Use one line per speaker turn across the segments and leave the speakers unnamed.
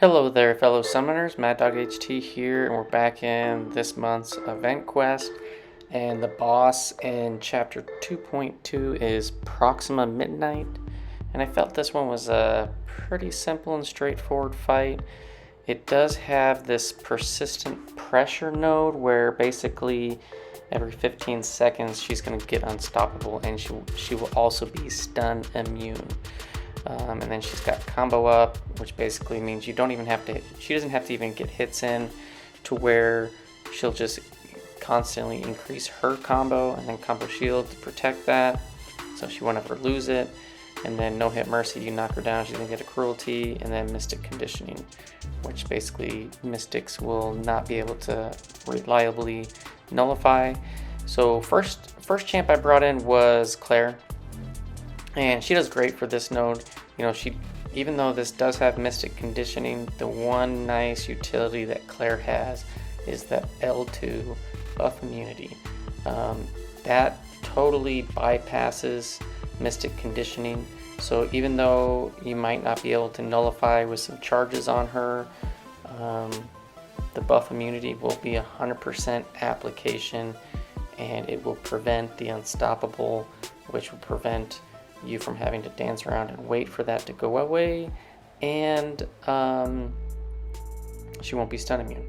Hello there, fellow summoners. Mad Dog HT here, and we're back in this month's event quest. And the boss in chapter 2.2 is Proxima Midnight. And I felt this one was a pretty simple and straightforward fight. It does have this persistent pressure node where basically every 15 seconds she's going to get unstoppable, and she will also be stun immune. And then she's got combo up, which basically means she doesn't have to even get hits in, to where she'll just constantly increase her combo, and then combo shield to protect that, so she won't ever lose it. And then no hit mercy, you knock her down, she's gonna get a cruelty, and then mystic conditioning, which basically mystics will not be able to reliably nullify. So first champ I brought in was Claire. And she does great for this node. You know, even though this does have mystic conditioning, the one nice utility that Claire has is that L2 buff immunity. That totally bypasses mystic conditioning. So even though you might not be able to nullify with some charges on her, the buff immunity will be 100% application, and it will prevent the unstoppable, which will prevent you from having to dance around and wait for that to go away, and she won't be stun immune.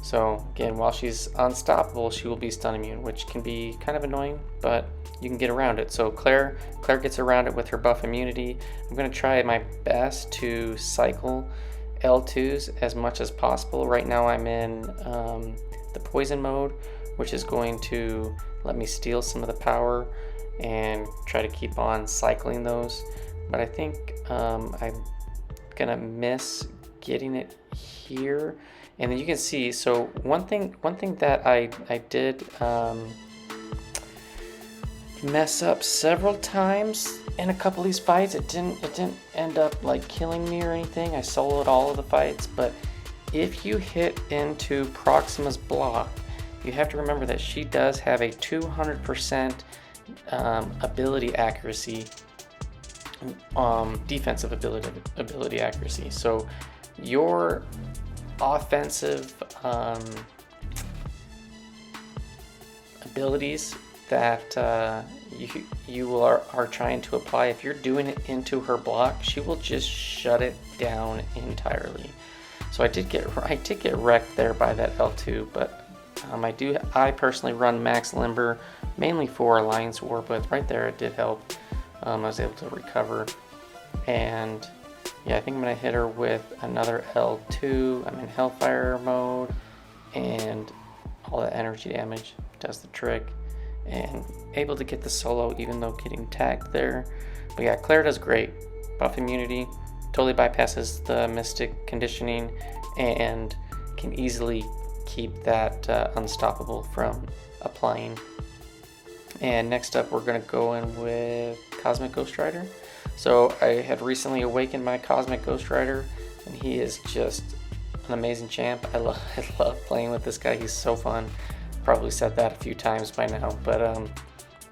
So again, while she's unstoppable, she will be stun immune, which can be kind of annoying, but you can get around it. So Claire gets around it with her buff immunity. I'm going to try my best to cycle L2s as much as possible. Right now I'm in the poison mode, which is going to let me steal some of the power and try to keep on cycling those. But I think I'm gonna miss getting it here. And then you can see, so one thing that I did mess up several times in a couple of these fights. It didn't end up like killing me or anything. I soloed all of the fights, but if you hit into Proxima's block, you have to remember that she does have a 200% ability accuracy, defensive ability accuracy. So your offensive abilities that you are trying to apply, if you're doing it into her block, she will just shut it down entirely. So I did get wrecked there by that L2, but I personally run max limber mainly for Alliance War, but right there it did help. I was able to recover, and yeah, I think I'm gonna hit her with another L2. I'm in Hellfire mode, and all that energy damage does the trick, and able to get the solo even though getting tagged there. But yeah, Claire does great. Buff immunity totally bypasses the mystic conditioning, and can easily keep that unstoppable from applying. And next up, we're going to go in with Cosmic Ghost Rider. So I had recently awakened my Cosmic Ghost Rider, and he is just an amazing champ. I love playing with this guy. He's so fun. Probably said that a few times by now, but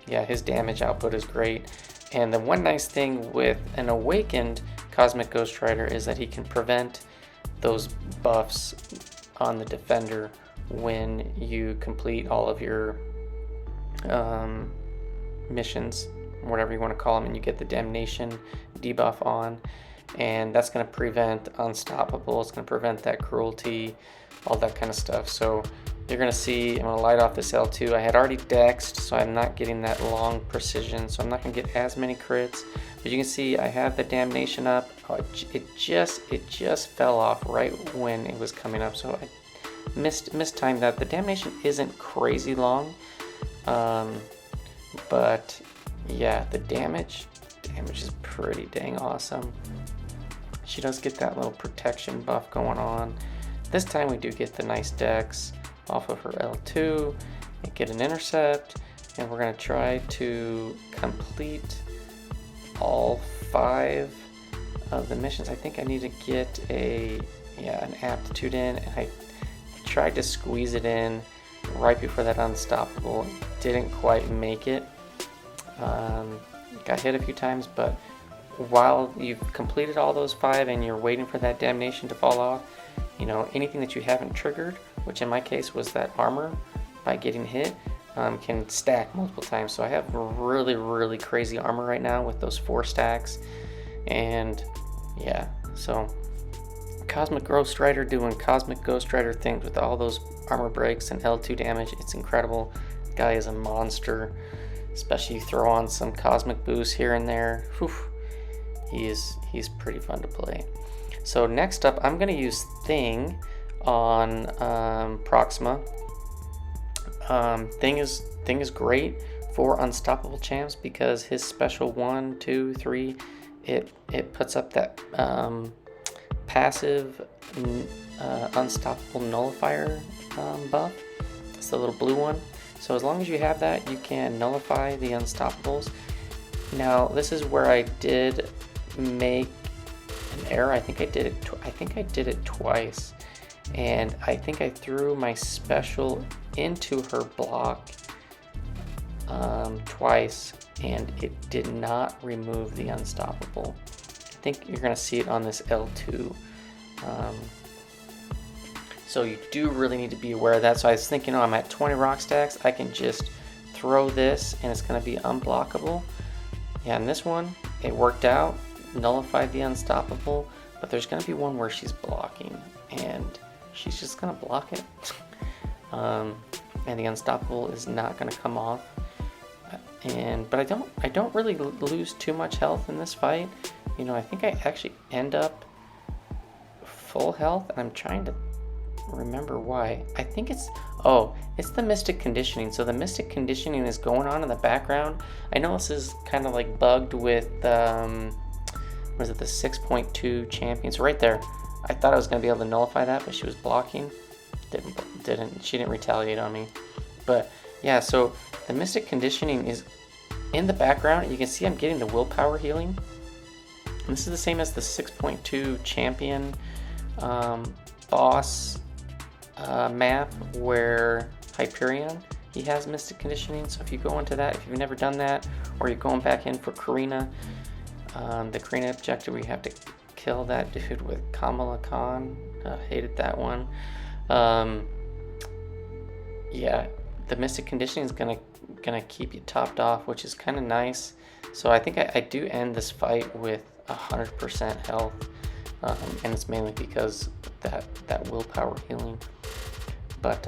yeah, his damage output is great. And the one nice thing with an awakened Cosmic Ghost Rider is that he can prevent those buffs on the defender when you complete all of your missions, whatever you want to call them, and you get the damnation debuff on, and that's going to prevent unstoppable. It's going to prevent that cruelty, all that kind of stuff. So you're going to see, I'm going to light off this L2. I had already dexed, so I'm not getting that long precision, so I'm not going to get as many crits. But you can see I have the damnation up. Oh, it just fell off right when it was coming up, so I mistimed that. The damnation isn't crazy long, but yeah, the damage is pretty dang awesome. She does get that little protection buff going on. This time we do get the nice dex off of her L2 and get an intercept, and we're going to try to complete all 5 of the missions. I think I need to get an aptitude in, and I tried to squeeze it in right before that unstoppable. Didn't quite make it. Got hit a few times, but while you've completed all those 5 and you're waiting for that damnation to fall off, you know, anything that you haven't triggered, which in my case was that armor by getting hit, can stack multiple times. So I have really, really crazy armor right now with those 4 stacks. And yeah, so Cosmic Ghost Rider doing Cosmic Ghost Rider things with all those armor breaks and L2 damage. It's incredible. Guy is a monster, especially you throw on some cosmic boost here and there. Whew. He's pretty fun to play. So next up, I'm going to use Thing on Proxima. Thing is great for unstoppable champs because his special 1, 2, 3, it puts up that passive unstoppable nullifier buff. It's the little blue one. So as long as you have that, you can nullify the unstoppables. Now this is where I did make an error. I think I did it twice, and I think I threw my special into her block twice, and it did not remove the unstoppable. I think you're gonna see it on this L2. So you do really need to be aware of that. So I was thinking, oh, I'm at 20 rock stacks. I can just throw this and it's going to be unblockable. Yeah, and this one, it worked out, nullified the unstoppable, but there's going to be one where she's blocking and she's just going to block it. And the unstoppable is not going to come off. But I don't really lose too much health in this fight. You know, I think I actually end up full health, and I'm trying to remember why. I think it's the Mystic Conditioning. So the Mystic Conditioning is going on in the background. I know this is kind of like bugged with was it the 6.2 champions right there. I thought I was going to be able to nullify that, but she was blocking. She didn't retaliate on me. But yeah, so the Mystic Conditioning is in the background. You can see I'm getting the willpower healing. And this is the same as the 6.2 champion boss map where Hyperion, he has Mystic Conditioning. So if you go into that, if you've never done that, or you're going back in for Karina, the Karina objective where you have to kill that dude with Kamala Khan, hated that one. Yeah, the Mystic Conditioning is gonna keep you topped off, which is kind of nice. So I think I do end this fight with 100% health, and it's mainly because that willpower healing. But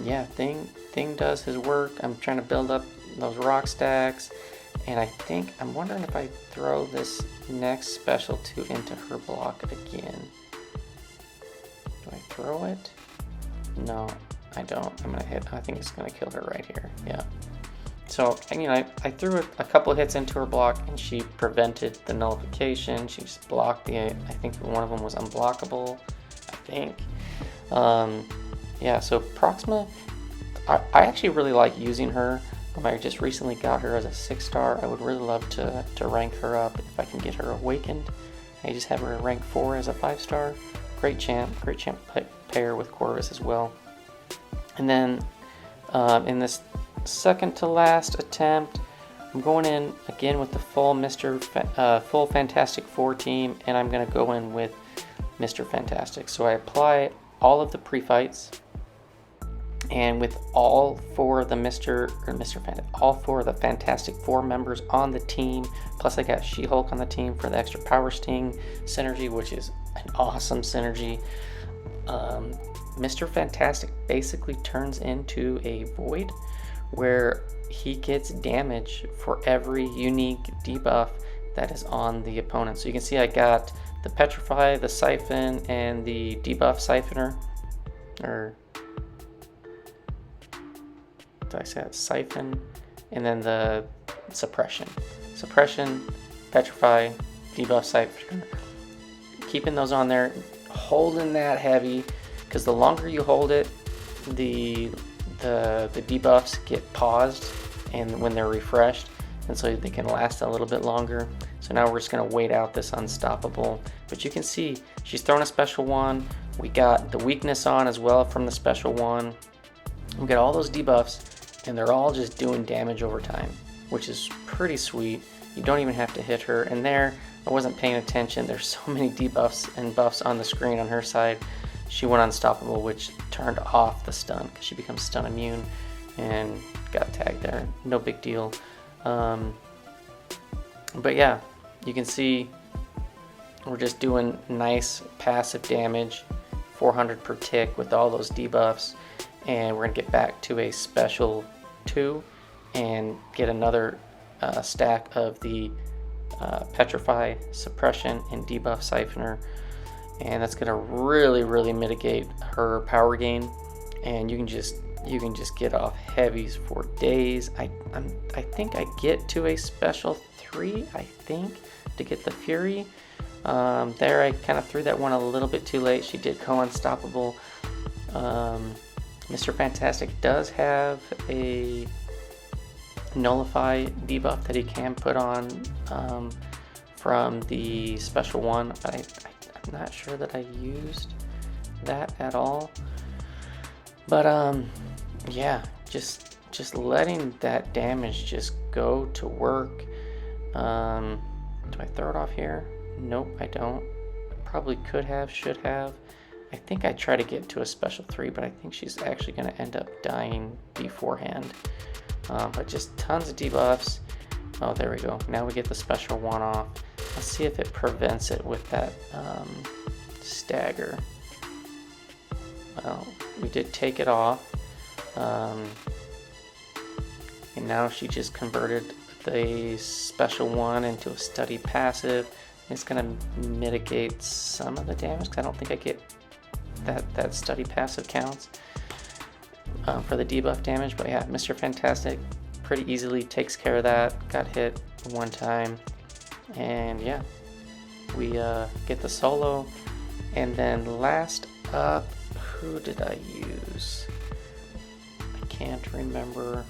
yeah, Thing does his work. I'm trying to build up those rock stacks, and I'm wondering if I throw this next special 2 into her block again. Do I throw it? No, I don't. I think it's gonna kill her right here. Yeah. So, you know, I threw a couple of hits into her block, and she prevented the nullification. She just blocked I think one of them was unblockable, I think. Yeah, so Proxima, I actually really like using her. I just recently got her as a 6-star. I would really love to rank her up if I can get her awakened. I just have her at rank 4 as a 5-star. Great champ pair with Corvus as well. And then in this second to last attempt, I'm going in again with the full full Fantastic Four team, and I'm going to go in with Mr. Fantastic. So I apply all of the pre-fights, and with all 4 of the all 4 of the Fantastic Four members on the team, plus I got She-Hulk on the team for the extra Power Sting synergy, which is an awesome synergy. Mr. Fantastic basically turns into a void where he gets damage for every unique debuff that is on the opponent. So you can see I got the Petrify, the Siphon, and the debuff Siphoner. Or did I say that? Siphon, and then the Suppression. Suppression, Petrify, debuff Siphoner. Keeping those on there, holding that heavy, because the longer you hold it, the debuffs get paused and when they're refreshed, and so they can last a little bit longer. So now we're just going to wait out this unstoppable. But you can see she's thrown a special 1. We got the weakness on as well from the special 1. We got all those debuffs, and they're all just doing damage over time, which is pretty sweet. You don't even have to hit her. And there, I wasn't paying attention. There's so many debuffs and buffs on the screen on her side. She went unstoppable, which turned off the stun because she becomes stun immune and got tagged there. No big deal. But yeah, you can see we're just doing nice passive damage, 400 per tick with all those debuffs, and we're gonna get back to a special 2 and get another stack of the Petrify, Suppression, and Debuff Siphoner, and that's gonna really mitigate her power gain, and you can just get off heavies for days. I think I get to a special 3, I think, to get the Fury. There I kind of threw that one a little bit too late. She did go unstoppable. Mr. Fantastic does have a Nullify debuff that he can put on from the special one, but I'm not sure that I used that at all. But yeah, just letting that damage just go to work. Do I throw it off here? Nope, I don't. Probably could have, should have. I think I try to get to a special 3, but I think she's actually going to end up dying beforehand. But just tons of debuffs. Oh, there we go. Now we get the special 1 off. Let's see if it prevents it with that stagger. Well, we did take it off. And now she just converted the special 1 into a study passive. It's going to mitigate some of the damage because I don't think I get that study passive counts for the debuff damage. But yeah, Mr. Fantastic pretty easily takes care of that. Got hit 1 time, and yeah, we get the solo. And then last up, who did I use? I can't remember.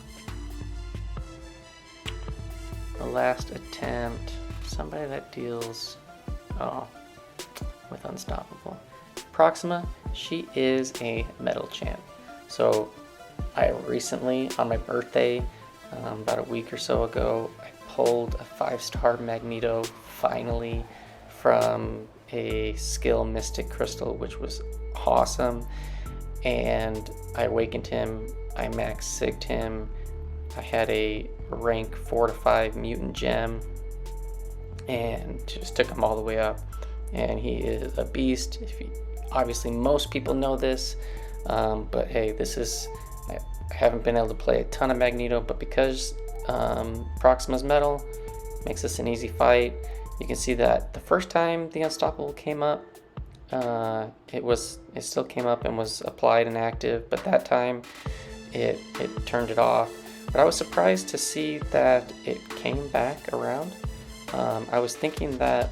The last attempt, somebody that deals with unstoppable. Proxima, she is a metal champ. So I recently, on my birthday, about a week or so ago, I pulled a 5-star Magneto finally from a skill Mystic Crystal, which was awesome. And I awakened him, I max sigged him, I had a rank 4 to 5 mutant gem, and just took him all the way up. And he is a beast. Obviously most people know this, but hey, this is, I haven't been able to play a ton of Magneto, but because Proxima's metal makes this an easy fight. You can see that the first time the unstoppable came up, it still came up and was applied and active, but that time it turned it off. But I was surprised to see that it came back around. I was thinking that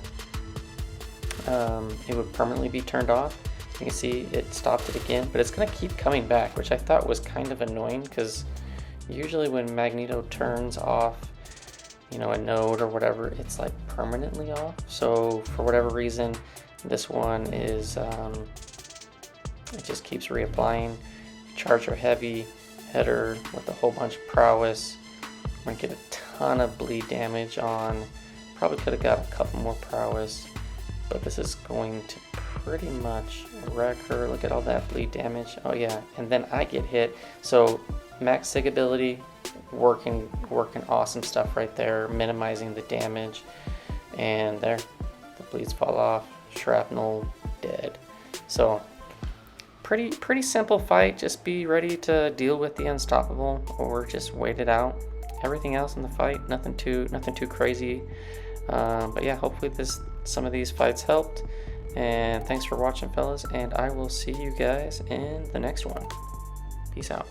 it would permanently be turned off. You can see it stopped it again, but it's going to keep coming back, which I thought was kind of annoying, because usually when Magneto turns off, you know, a node or whatever, it's like permanently off. So for whatever reason, this one is, it just keeps reapplying. Charge her heavy, hit her with a whole bunch of prowess. We're going to get a ton of bleed damage on. Probably could have got a couple more prowess, but this is going to pretty much wreck her. Look at all that bleed damage. Oh yeah, and then I get hit. So max sig ability, working awesome stuff right there, minimizing the damage. And there, the bleeds fall off, shrapnel, dead. So pretty simple fight. Just be ready to deal with the unstoppable, or just wait it out. Everything else in the fight, nothing too crazy. But yeah, hopefully some of these fights helped. And thanks for watching, fellas, and I will see you guys in the next one. Peace out.